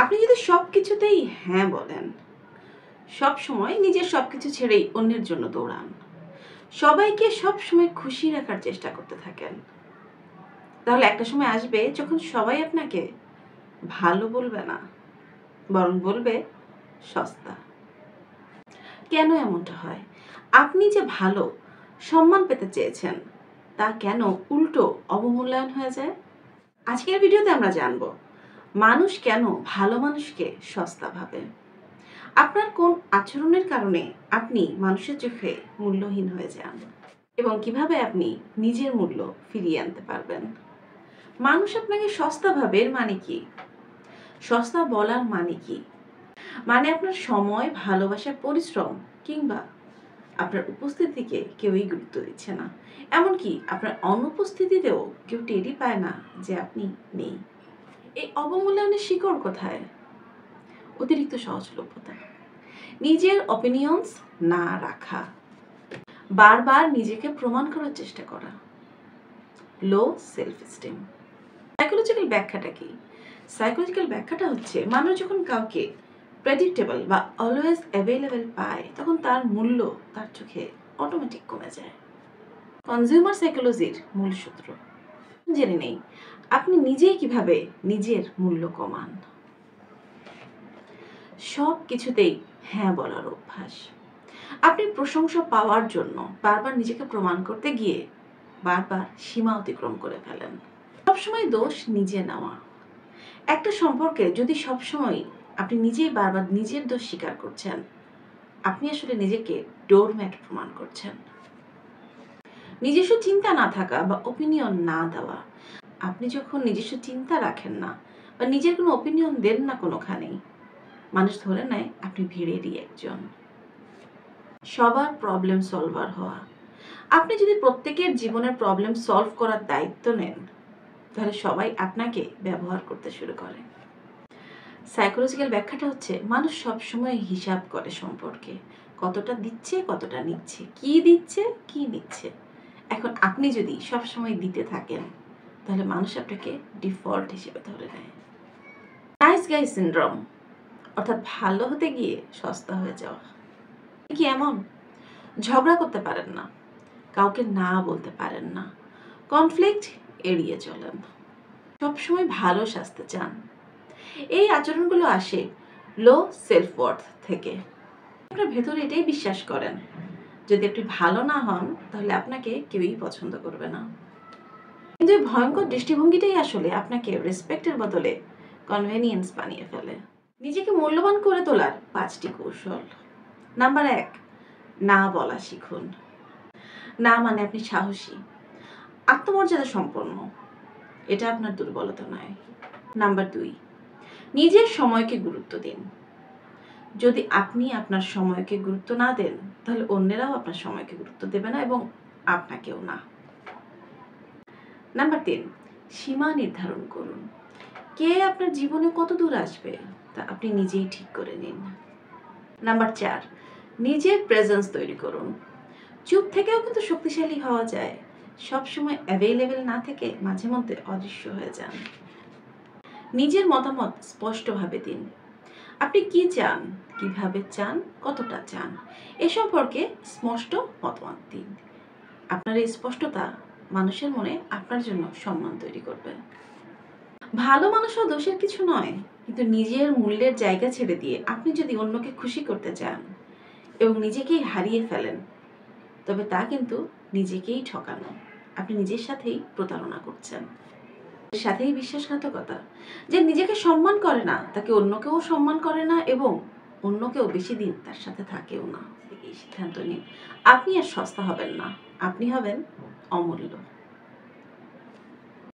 আপনি যদি সবকিছুতেই হ্যাঁ বলেন, সব সময় নিজের সবকিছু ছেড়েই অন্যের জন্য দৌড়ান, সবাইকে সব সময় খুশি রাখার চেষ্টা করতে থাকেন, তাহলে একটা সময় আসবে যখন সবাই আপনাকে ভালো বলবে না, বরং বলবে সস্তা। কেন এমনটা হয়? আপনি যে ভালো সম্মান পেতে চেয়েছেন তা কেন উল্টো অবমূল্যায়ন হয়ে যায়? আজকের ভিডিওতে আমরা জানব মানুষ কেন ভালো মানুষকে সস্তা ভাবে, আপনার কোন আচরণের কারণে আপনি মানুষের চোখে মূল্যহীন হয়ে যান এবং কিভাবে আপনি নিজের মূল্য ফিরিয়ে আনতে পারবেন। মানুষ আপনাকে সস্তা ভাবে এর মানে কি? সস্তা বলার মানে কি? মানে আপনার সময়, ভালোবাসা, পরিশ্রম কিংবা আপনার উপস্থিতিকে কেউই গুরুত্ব দিচ্ছে না, এমনকি আপনার অনুপস্থিতিতেও কেউ টেরই পায় না যে আপনি নেই। এই অবমূল্যায়নের শিকড় কোথায়? অতিরিক্ত সহজলভ্যতা, নিজের অপিনিয়ন্স না রাখা, বারবার নিজেকে প্রমাণ করার চেষ্টা করা, লো সেলফ এস্টিম। সাইকোলজিক্যাল ব্যাখ্যাটা কি? সাইকোলজিক্যাল ব্যাখ্যাটা হচ্ছে মানুষ যখন কাউকে প্রেডিক্টেবল বা অলওয়েজ অ্যাভেলেবেল পায় তখন তার মূল্য তার চোখে অটোমেটিক কমে যায়। কনজিউমার সাইকোলজির মূল সূত্র জেনে নেই, আপনি নিজেই কিভাবে নিজের মূল্য কমান। সব কিছুতেই হ্যাঁ বলার অভ্যাস। আপনি প্রশংসা পাওয়ার জন্য বারবার নিজেকে প্রমাণ করতে গিয়ে বারবার সীমা অতিক্রম করে ফেলেন। সবসময় দোষ নিজে নেওয়া। একটা সম্পর্কে যদি সবসময় আপনি নিজেই বারবার নিজের দোষ স্বীকার করছেন, আপনি আসলে নিজেকে ডোরম্যাট প্রমাণ করছেন। নিজস্ব চিন্তা না থাকা বা ওপিনিয়ন না দেওয়া। আপনি যখন নিজস্ব চিন্তা রাখেন না বা নিজের কোনো ওপিনিয়ন দেন না কোনোখানেই, মানুষ ধরে নেয় আপনি ভিড়েরই একজন। সবার প্রবলেম সলভার হওয়া। আপনি যদি প্রত্যেকের জীবনের প্রবলেম সলভ করার দায়িত্ব নেন, তাহলে সবাই আপনাকে ব্যবহার করতে শুরু করে। সাইকোলজিক্যাল ব্যাখ্যাটা হচ্ছে মানুষ সবসময় হিসাব করে সম্পর্কে, কতটা দিচ্ছে কতটা নিচ্ছে, কি দিচ্ছে কি নিচ্ছে। এখন আপনি যদি সবসময় দিতে থাকেন তাহলে মানুষ আপনাকে ডিফল্ট হিসেবে ধরে নেয়। নাইস গাই সিনড্রোম, অর্থাৎ ভালো হতে গিয়ে সস্তা হয়ে যাওয়া। কি এমন? ঝগড়া করতে পারেন না, কাউকে না বলতে পারেন না, কনফ্লিক্ট এড়িয়ে চলেন, সবসময় ভালো সাজতে চান। এই আচরণগুলো আসে লো সেলফ ওয়ার্থ থেকে। আপনার ভেতরে এটাই বিশ্বাস করেন, যদি আপনি ভালো না হন তাহলে আপনাকে কেউই পছন্দ করবে না। কিন্তু এই ভয়ঙ্কর দৃষ্টিভঙ্গিটাই আসলে আপনাকে রেসপেক্টের বদলে কনভেনিয়েন্স বানিয়ে ফেলে। নিজেকে মূল্যবান করে তোলার 5টি কৌশল। নাম্বার 1, না বলা শিখুন। না মানে আপনি সাহসী, আত্মমর্যাদা সম্পন্ন, এটা আপনার দুর্বলতা নয়। নাম্বার 2, নিজের সময়কে গুরুত্ব দিন। যদি আপনি আপনার সময়কে গুরুত্ব না দেন তাহলে অন্যেরাও আপনার সময়কে গুরুত্ব দেবে না এবং আপনাকেও না। নাম্বার 3, সীমা নির্ধারণ করুন। কে আপনার জীবনে কত দূর আসবে তা আপনি নিজেই ঠিক করে নিন। নাম্বার 4, নিজের প্রেজেন্স তৈরি করুন। চুপ থেকেও কিন্তু শক্তিশালী হওয়া যায়, সবসময় অ্যাভেলেবেল না থেকে মাঝে মধ্যে অদৃশ্য হয়ে যান। নিজের মতামত স্পষ্টভাবে দিন। আপনি কি চান, কিভাবে চান, কতটা চান, এ সম্পর্কে স্পষ্ট মতামত দিন। আপনার এই স্পষ্টতা মানুষের মনে আপনার জন্য সম্মান তৈরি করবে। ভালো মানুষও দোষের কিছু নয়, কিন্তু নিজের মূল্যের জায়গা ছেড়ে দিয়ে আপনি যদি অন্যকে খুশি করতে চান এবং নিজেকেই হারিয়ে ফেলেন, তবে তা কিন্তু নিজেকেই ঠকানো। আপনি নিজের সাথেই প্রতারণা করছেন, সাথেই বিশ্বাসঘাতকতা। যে নিজেকে সম্মান করে না তাকে অন্য কেউ সম্মান করে না এবং অন্য কেউ বেশি দিন তার সাথে থাকেও না। এই সিদ্ধান্ত নিন, আপনি আর সস্তা হবেন না, আপনি হবেন অমূল্য।